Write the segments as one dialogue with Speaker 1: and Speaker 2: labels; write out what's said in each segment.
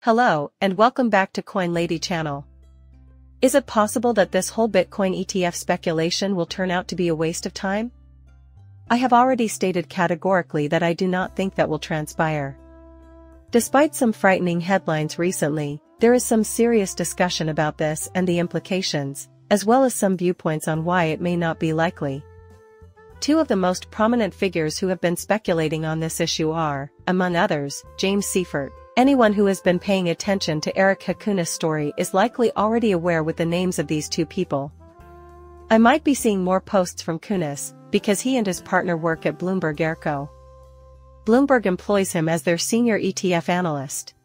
Speaker 1: Hello, and welcome back to Coin Lady channel. Is it possible that this whole Bitcoin ETF speculation will turn out to be a waste of time? I have already stated categorically that I do not think that will transpire. Despite some frightening headlines recently, there is some serious discussion about this and the implications, as well as some viewpoints on why it may not be likely. Two of the most prominent figures who have been speculating on this issue are, among others, James Seifert. Anyone who has been paying attention to Eric Hakuna's story is likely already aware with the names of these two people. I might be seeing more posts from Kunis, because he and his partner work at Bloomberg Erco. Bloomberg employs him as their senior ETF analyst.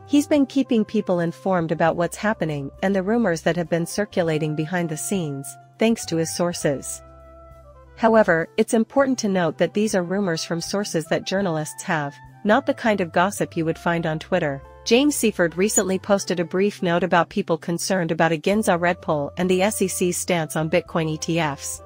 Speaker 1: He's been keeping people informed about what's happening and the rumors that have been circulating behind the scenes, thanks to his sources. However, it's important to note that these are rumors from sources that journalists have, not the kind of gossip you would find on Twitter. James Seifert recently posted a brief note about people concerned about a Ginza Red Poll and the SEC's stance on Bitcoin ETFs.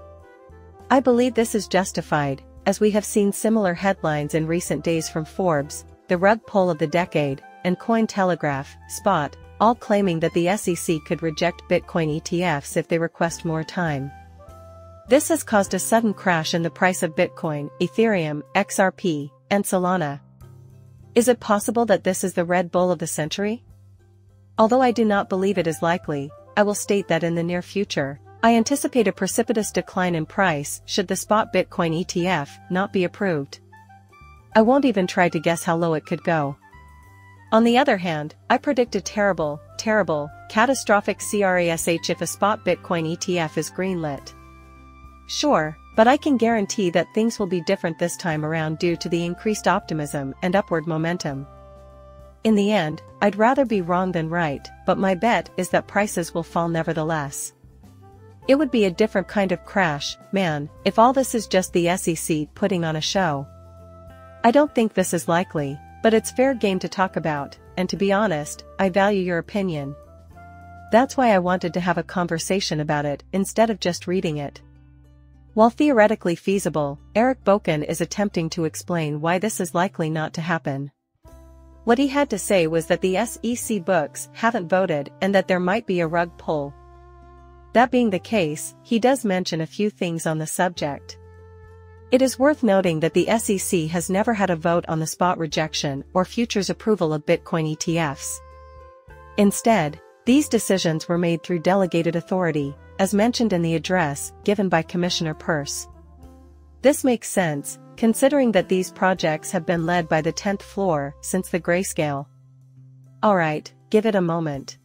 Speaker 1: I believe this is justified, as we have seen similar headlines in recent days from Forbes, the Rug Poll of the Decade, and Cointelegraph, Spot, all claiming that the SEC could reject Bitcoin ETFs if they request more time. This has caused a sudden crash in the price of Bitcoin, Ethereum, XRP, and Solana. Is it possible that this is the Red Bull of the century? Although I do not believe it is likely, I will state that in the near future, I anticipate a precipitous decline in price should the spot Bitcoin ETF not be approved. I won't even try to guess how low it could go. On the other hand, I predict a terrible, catastrophic crash if a spot Bitcoin ETF is greenlit. Sure, but I can guarantee that things will be different this time around due to the increased optimism and upward momentum. In the end, I'd rather be wrong than right, but my bet is that prices will fall nevertheless. It would be a different kind of crash, man, if all this is just the SEC putting on a show. I don't think this is likely, but it's fair game to talk about, and to be honest, I value your opinion. That's why I wanted to have a conversation about it instead of just reading it. While theoretically feasible, Eric Boken is attempting to explain why this is likely not to happen. What he had to say was that the SEC books haven't voted and that there might be a rug pull. That being the case, he does mention a few things on the subject. It is worth noting that the SEC has never had a vote on the spot rejection or futures approval of Bitcoin ETFs. Instead, these decisions were made through delegated authority, as mentioned in the address given by Commissioner Peirce. This makes sense, considering that these projects have been led by the 10th floor since the grayscale. Alright, give it a moment.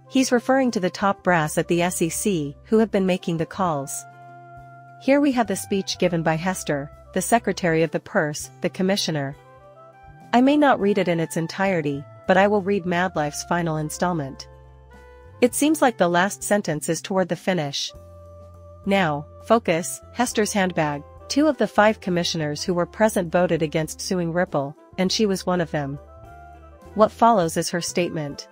Speaker 1: He's referring to the top brass at the SEC who have been making the calls. Here we have the speech given by Hester, the secretary of the Peirce, the commissioner. I may not read it in its entirety, but I will read Madlife's final installment. It seems like the last sentence is toward the finish. Now, focus, Hester's handbag. 2 of the 5 commissioners who were present voted against suing Ripple, and she was one of them. What follows is her statement.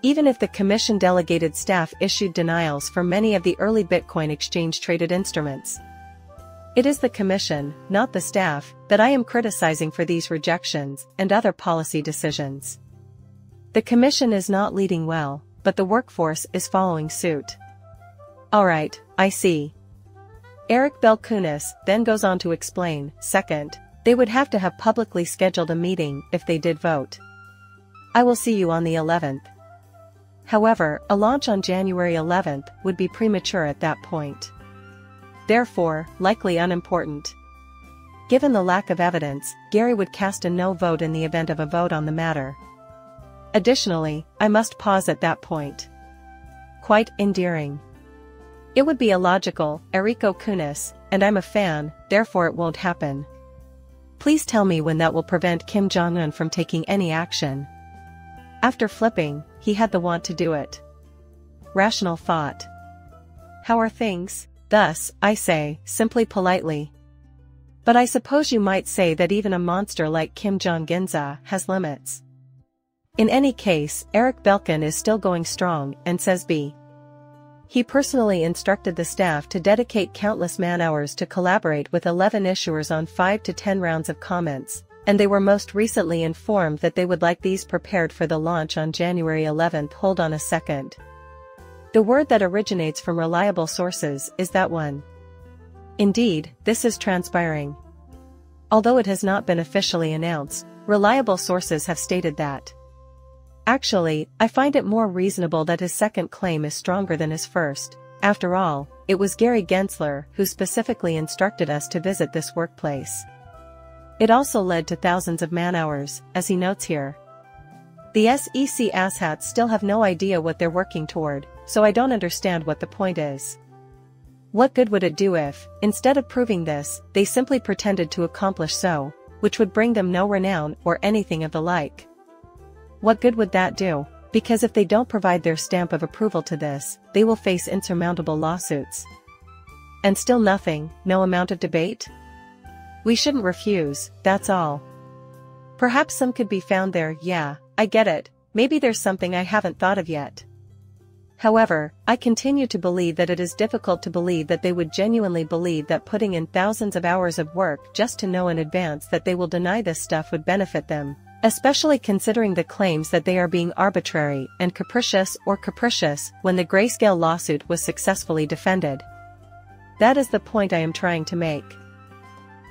Speaker 1: Even if the commission delegated staff issued denials for many of the early Bitcoin exchange-traded instruments, it is the commission, not the staff, that I am criticizing for these rejections and other policy decisions. The commission is not leading well, but the workforce is following suit. Alright, I see. Eric Kunis then goes on to explain, second, they would have to have publicly scheduled a meeting if they did vote. I will see you on the 11th. However, a launch on January 11th would be premature at that point. Therefore, likely unimportant. Given the lack of evidence, Gary would cast a no vote in the event of a vote on the matter. Additionally, I must pause at that point. Quite endearing. It would be illogical, Errico Kunis, and I'm a fan, therefore it won't happen. Please tell me when that will prevent Kim Jong-un from taking any action. After flipping, he had the want to do it. Rational thought. How are things? Thus, I say, simply politely. But I suppose you might say that even a monster like Kim Jong-un has limits. In any case, Eric Belkin is still going strong and says B. He personally instructed the staff to dedicate countless man-hours to collaborate with 11 issuers on 5 to 10 rounds of comments, and they were most recently informed that they would like these prepared for the launch on January 11th. Hold on a second. The word that originates from reliable sources is that one. Indeed, this is transpiring. Although it has not been officially announced, reliable sources have stated that. Actually, I find it more reasonable that his second claim is stronger than his first. After all, it was Gary Gensler who specifically instructed us to visit this workplace. It also led to thousands of man-hours, as he notes here. The SEC asshats still have no idea what they're working toward, so I don't understand what the point is. What good would it do if, instead of proving this, they simply pretended to accomplish so, which would bring them no renown or anything of the like? What good would that do? Because if they don't provide their stamp of approval to this, they will face insurmountable lawsuits. And still nothing, no amount of debate? We shouldn't refuse, that's all. Perhaps some could be found there. Yeah, I get it, maybe there's something I haven't thought of yet. However, I continue to believe that it is difficult to believe that they would genuinely believe that putting in thousands of hours of work just to know in advance that they will deny this stuff would benefit them, especially considering the claims that they are being arbitrary and capricious when the Grayscale lawsuit was successfully defended. That is the point I am trying to make.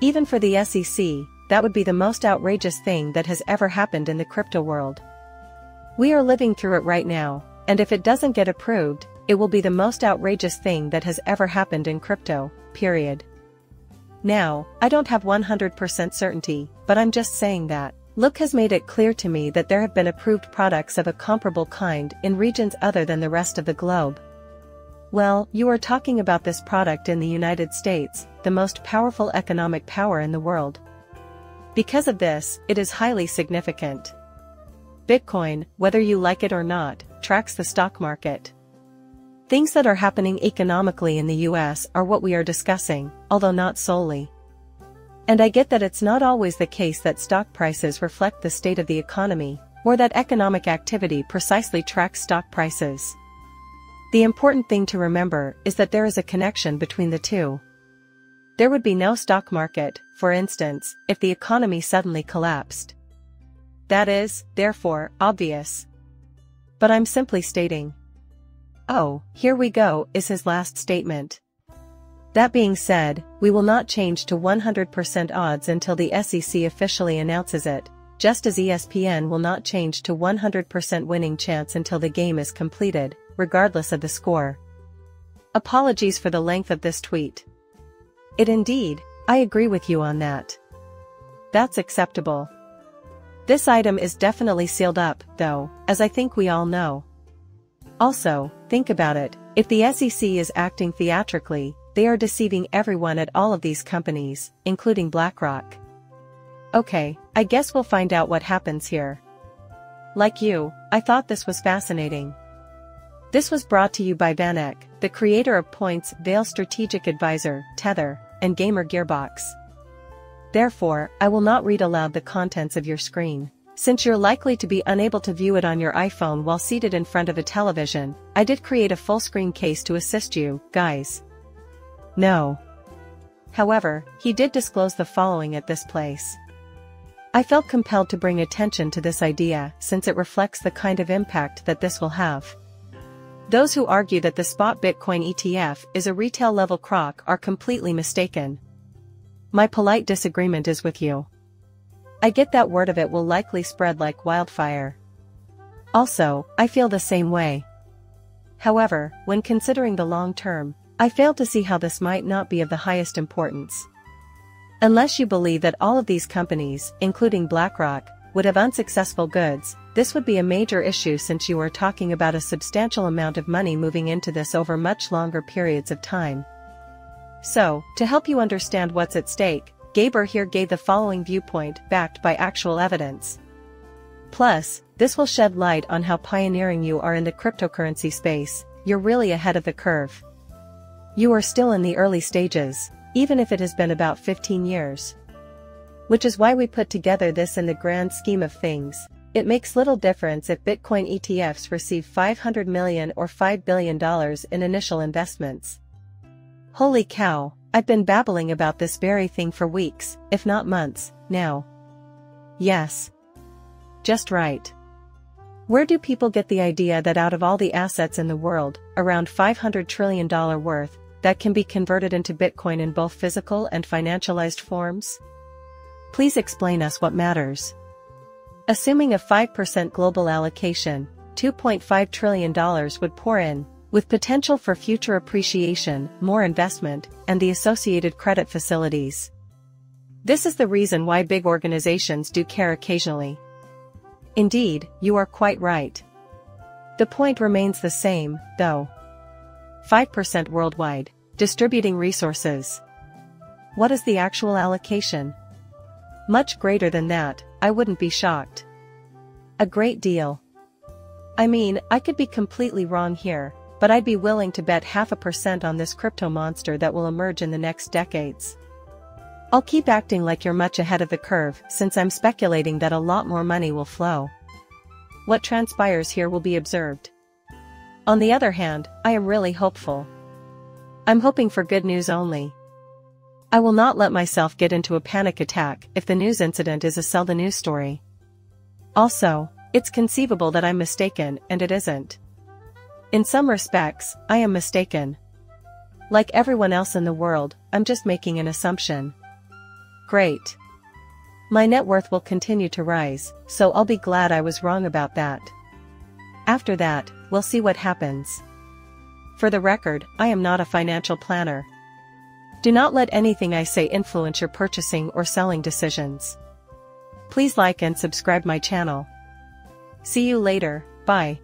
Speaker 1: Even for the SEC, that would be the most outrageous thing that has ever happened in the crypto world. We are living through it right now, and if it doesn't get approved, it will be the most outrageous thing that has ever happened in crypto, period. Now, I don't have 100% certainty, but I'm just saying that. Look has made it clear to me that there have been approved products of a comparable kind in regions other than the rest of the globe. Well, you are talking about this product in the United States, the most powerful economic power in the world. Because of this, it is highly significant. Bitcoin, whether you like it or not, tracks the stock market. Things that are happening economically in the US are what we are discussing, although not solely. And I get that it's not always the case that stock prices reflect the state of the economy, or that economic activity precisely tracks stock prices. The important thing to remember is that there is a connection between the two. There would be no stock market, for instance, if the economy suddenly collapsed. That is, therefore, obvious. But I'm simply stating. Oh, here we go, is his last statement. That being said, we will not change to 100% odds until the SEC officially announces it, just as ESPN will not change to 100% winning chance until the game is completed, regardless of the score. Apologies for the length of this tweet. Indeed, I agree with you on that. That's acceptable. This item is definitely sealed up, though, as I think we all know. Also, think about it, if the SEC is acting theatrically, they are deceiving everyone at all of these companies, including BlackRock. Okay, I guess we'll find out what happens here. Like you, I thought this was fascinating. This was brought to you by Vanek, the creator of Points, Veil Strategic Advisor, Tether, and Gamer Gearbox. Therefore, I will not read aloud the contents of your screen. Since you're likely to be unable to view it on your iPhone while seated in front of a television, I did create a full-screen case to assist you, guys. No. However, he did disclose the following at this place. I felt compelled to bring attention to this idea since it reflects the kind of impact that this will have. Those who argue that the spot Bitcoin ETF is a retail-level crock are completely mistaken. My polite disagreement is with you. I get that word of it will likely spread like wildfire. Also, I feel the same way. However, when considering the long term, I fail to see how this might not be of the highest importance. Unless you believe that all of these companies, including BlackRock, would have unsuccessful goods, this would be a major issue since you are talking about a substantial amount of money moving into this over much longer periods of time. So, to help you understand what's at stake, Gaber here gave the following viewpoint backed by actual evidence. Plus, this will shed light on how pioneering you are in the cryptocurrency space. You're really ahead of the curve. You are still in the early stages, even if it has been about 15 years. Which is why we put together this in the grand scheme of things. It makes little difference if Bitcoin ETFs receive $500 million or $5 billion in initial investments. Holy cow, I've been babbling about this very thing for weeks, if not months, now. Yes. Just right. Where do people get the idea that out of all the assets in the world, around $500 trillion worth, that can be converted into Bitcoin in both physical and financialized forms? Please explain us what matters. Assuming a 5% global allocation, $2.5 trillion would pour in, with potential for future appreciation, more investment, and the associated credit facilities. This is the reason why big organizations do care occasionally. Indeed, you are quite right. The point remains the same, though. 5% worldwide, distributing resources. What is the actual allocation? Much greater than that, I wouldn't be shocked. A great deal. I mean, I could be completely wrong here, but I'd be willing to bet 0.5% on this crypto monster that will emerge in the next decades. I'll keep acting like you're much ahead of the curve since I'm speculating that a lot more money will flow. What transpires here will be observed. On the other hand, I am really hopeful. I'm hoping for good news only. I will not let myself get into a panic attack if the news incident is a sell the news story. Also, it's conceivable that I'm mistaken and it isn't. In some respects, I am mistaken. Like everyone else in the world, I'm just making an assumption. Great. My net worth will continue to rise, so I'll be glad I was wrong about that. After that, we'll see what happens. For the record, I am not a financial planner. Do not let anything I say influence your purchasing or selling decisions. Please like and subscribe my channel. See you later, bye.